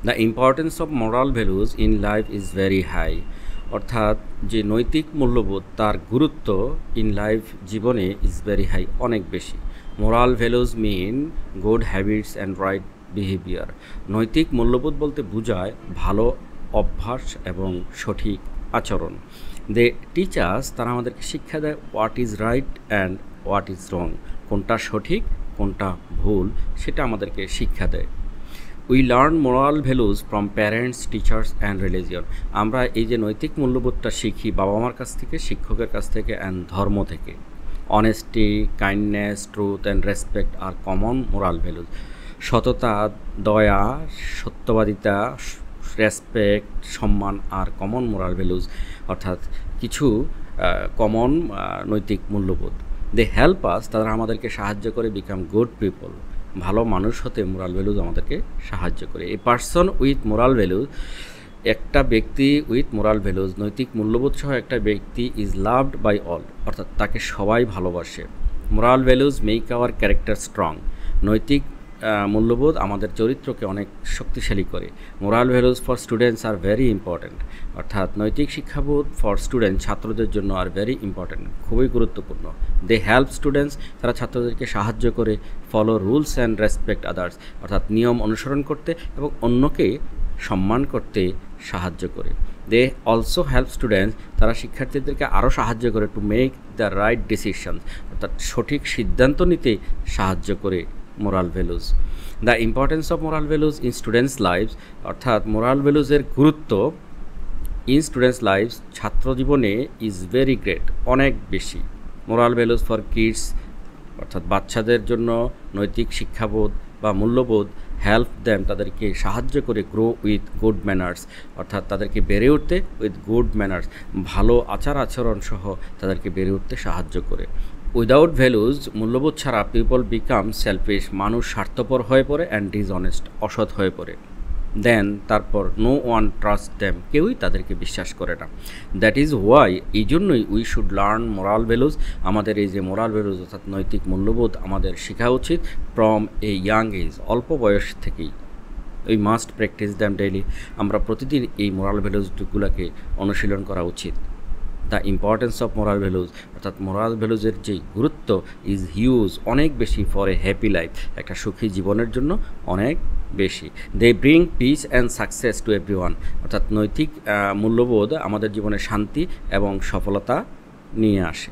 The importance of moral values in life is very high. অর্থাৎ যে নৈতিক মূল্যবোধ তার গুরুত্ব ইন লাইফ জীবনে ইজ ভেরি হাই, অনেক বেশি। Moral values mean good habits and right behaviour. নৈতিক মূল্যবোধ বলতে বোঝায় ভালো অভ্যাস এবং সঠিক আচরণ। দে টিচার্স, তারা আমাদেরকে শিক্ষা দেয় what is right and what is wrong, কোনটা সঠিক কোনটা ভুল সেটা আমাদেরকে শিক্ষা দেয়। We learn moral values from parents, teachers and religion. আমরা এই যে নৈতিক মূল্যবোধটা শিখি বাবা মার কাছ থেকে, শিক্ষকের কাছ থেকে অ্যান্ড ধর্ম থেকে। Honesty, kindness, truth and respect আর কমন মোরাল ভ্যালুজ। সততা, দয়া, সত্যবাদিতা, রেসপেক্ট, সম্মান আর কমন মোরাল ভ্যালুজ, অর্থাৎ কিছু কমন নৈতিক মূল্যবোধ। দে হেল্প আস, তারা আমাদেরকে সাহায্য করে বিকাম গুড পিপল, ভালো মানুষ হতে মোরাল ভ্যালুজ আমাদেরকে সাহায্য করে। A person with moral values, একটা ব্যক্তি উইথ মোরাল ভ্যালুজ, নৈতিক মূল্যবোধ সহ একটা ব্যক্তি ইজ লাভড বাই অল, অর্থাৎ তাকে সবাই ভালোবাসে। Moral values make our character strong. নৈতিক মূল্যবোধ আমাদের চরিত্রকে অনেক শক্তিশালী করে। Moral values for students are very important, অর্থাৎ নৈতিক শিক্ষাবোধ ফর স্টুডেন্ট, ছাত্রদের জন্য আর ভেরি ইম্পর্ট্যান্ট, খুবই গুরুত্বপূর্ণ। দে হেল্প স্টুডেন্টস, তারা ছাত্রদেরকে সাহায্য করে follow rules and respect others, অর্থাৎ নিয়ম অনুসরণ করতে এবং অন্যকে সম্মান করতে সাহায্য করে। দে অলসো হেল্প স্টুডেন্টস, তারা শিক্ষার্থীদেরকে আরও সাহায্য করে to make the right decision, অর্থাৎ সঠিক সিদ্ধান্ত নিতে সাহায্য করে moral values. The importance of moral values in students life's, অর্থাৎ মোরাল ভ্যালুজের গুরুত্ব ইন স্টুডেন্টস লাইফস, ছাত্র জীবনে ইজ ভেরি গ্রেট, অনেক বেশি। মোরাল ভ্যালুজ ফর কিডস, অর্থাৎ বাচ্চাদের জন্য নৈতিক শিক্ষাবোধ বা মূল্যবোধ হেল্প দেম, তাদেরকে সাহায্য করে গ্রো উইথ গুড ম্যানার্স, অর্থাৎ তাদেরকে বেড়ে উঠতে উইথ গুড ম্যানার্স, ভালো আচার আচরণ সহ তাদেরকে বেড়ে উঠতে সাহায্য করে। উইদাউট ভ্যালুজ, মূল্যবোধ ছাড়া পিপল বিকাম সেলফিশ, মানুষ স্বার্থপর হয়ে পড়ে, অ্যান্ড ডিসঅনেস্ট, অসৎ হয়ে পড়ে। দেন তারপর নো ওয়ান ট্রাস্ট দেম, কেউই তাদেরকে বিশ্বাস করে না। দ্যাট ইজ ওয়াই, এই জন্যই we should learn moral values, আমাদের এই যে মোরাল ভ্যালুজ অর্থাৎ নৈতিক মূল্যবোধ আমাদের শেখা উচিত ফ্রম এ ইয়াং এজ, অল্প বয়স থেকেই। We must practice them daily, আমরা প্রতিদিন এই মোরাল ভ্যালুজগুলোকে অনুশীলন করা উচিত। The importance of moral values, অর্থাৎ মোরাল ভ্যালুজের যে গুরুত্ব ইজ হিউজ, অনেক বেশি ফর এ হ্যাপি লাইফ, একটা সুখী জীবনের জন্য অনেক বেশি। They bring peace and success to everyone, অর্থাৎ নৈতিক মূল্যবোধ আমাদের জীবনে শান্তি এবং সফলতা নিয়ে আসে।